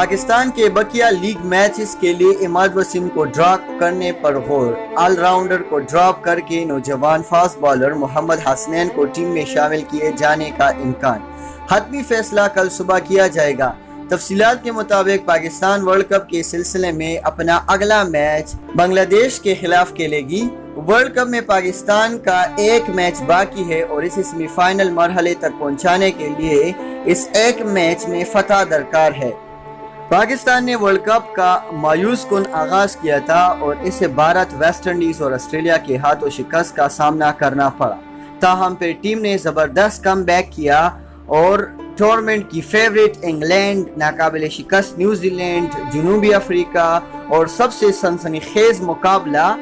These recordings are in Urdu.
پاکستان کے بقیہ لیگ میچز کے لیے عماد وسیم کو ڈراپ کرنے پر غور، آل راؤنڈر کو ڈراپ کر کے نوجوان فاسٹ بالر محمد حسنین کو ٹیم میں شامل کیے جانے کا امکان، حتمی فیصلہ کل صبح کیا جائے گا۔ تفصیلات کے مطابق پاکستان ورلڈ کپ کے سلسلے میں اپنا اگلا میچ بنگلہ دیش کے خلاف کھیلے گی۔ ورلڈ کپ میں پاکستان کا ایک میچ باقی ہے اور اسے سیمی فائنل مرحلے تک پہنچانے کے لیے اس ایک میچ میں فتح درکار ہے۔ پاکستان نے ورلڈ کپ کا مایوس کن آغاز کیا تھا اور اسے بھارت، ویسٹ انڈیز اور آسٹریلیا کے ہاتھوں شکست کا سامنا کرنا پڑا، تاہم پھر ٹیم نے زبردست کم بیک کیا اور ٹورنامنٹ کی فیورٹ انگلینڈ، ناقابل شکست نیوزی لینڈ، جنوبی افریقہ اور سب سے سنسنی خیز مقابلہ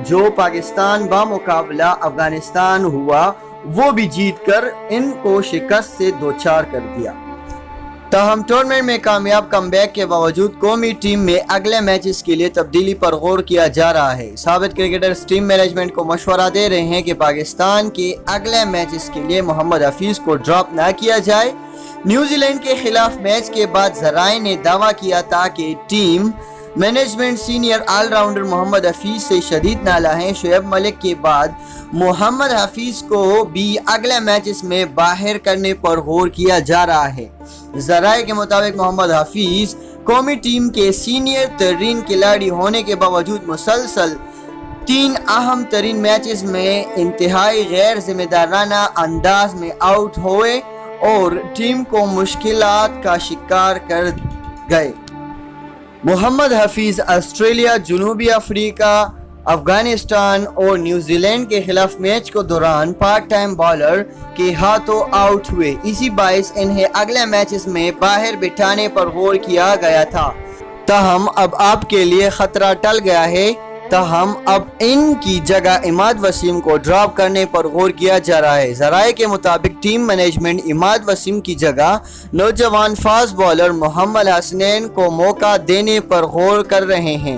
جو پاکستان بمقابلہ افغانستان ہوا وہ بھی جیت کر ان کو شکست سے دوچار کر دیا۔ تاہم ٹورنامنٹ میں کامیاب کم بیک کے باوجود قومی ٹیم میں اگلے میچز کے لیے تبدیلی پر غور کیا جا رہا ہے۔ سابق کرکٹرز ٹیم مینجمنٹ کو مشورہ دے رہے ہیں کہ پاکستان کے اگلے میچز کے لیے محمد حفیظ کو ڈراپ نہ کیا جائے۔ نیوزی لینڈ کے خلاف میچ کے بعد ذرائع نے دعویٰ کیا تھا کہ team management senior all rounder Muhammad Hafeez سے شدید نالاں ہے۔ شعیب ملک کے بعد محمد حفیظ کو بھی اگلے میچز میں باہر کرنے پر غور کیا جا رہا ہے۔ ذرائع کے مطابق محمد حفیظ قومی ٹیم کے سینئر ترین کھلاڑی ہونے کے باوجود مسلسل 3 اہم ترین میچز میں انتہائی غیر ذمہ دارانہ انداز میں آؤٹ ہوئے اور ٹیم کو مشکلات کا شکار کر گئے۔ محمد حفیظ آسٹریلیا، جنوبی افریقہ، افغانستان اور نیوزی لینڈ کے خلاف میچ کے دوران پارٹ ٹائم بالر کے ہاتھوں آؤٹ ہوئے، اسی باعث انہیں اگلے میچز میں باہر بٹھانے پر غور کیا گیا تھا۔ تاہم اب آپ کے لیے خطرہ ٹل گیا ہے، تاہم اب ان کی جگہ عماد وسیم کو ڈراپ کرنے پر غور کیا جا رہا ہے۔ ذرائع کے مطابق ٹیم مینجمنٹ عماد وسیم کی جگہ نوجوان فاسٹ بالر محمد حسنین کو موقع دینے پر غور کر رہے ہیں،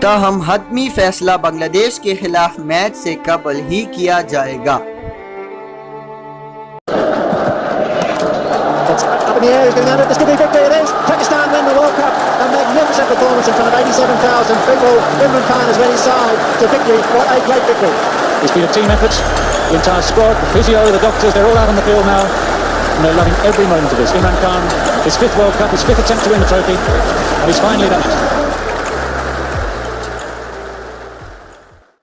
تاہم حتمی فیصلہ بنگلہ دیش کے خلاف میچ سے قبل ہی کیا جائے گا۔ Up in the air, he's going to this could be victory, it is. Pakistan win the World Cup, a magnificent performance in front of 87,000 people. Imran Khan has led his side to victory, what a great victory. It's been a team effort, the entire squad, the physio, the doctors, they're all out on the field now and they're loving every moment of this. Imran Khan, his 5th World Cup, his 5th attempt to win the trophy, and he's finally done it.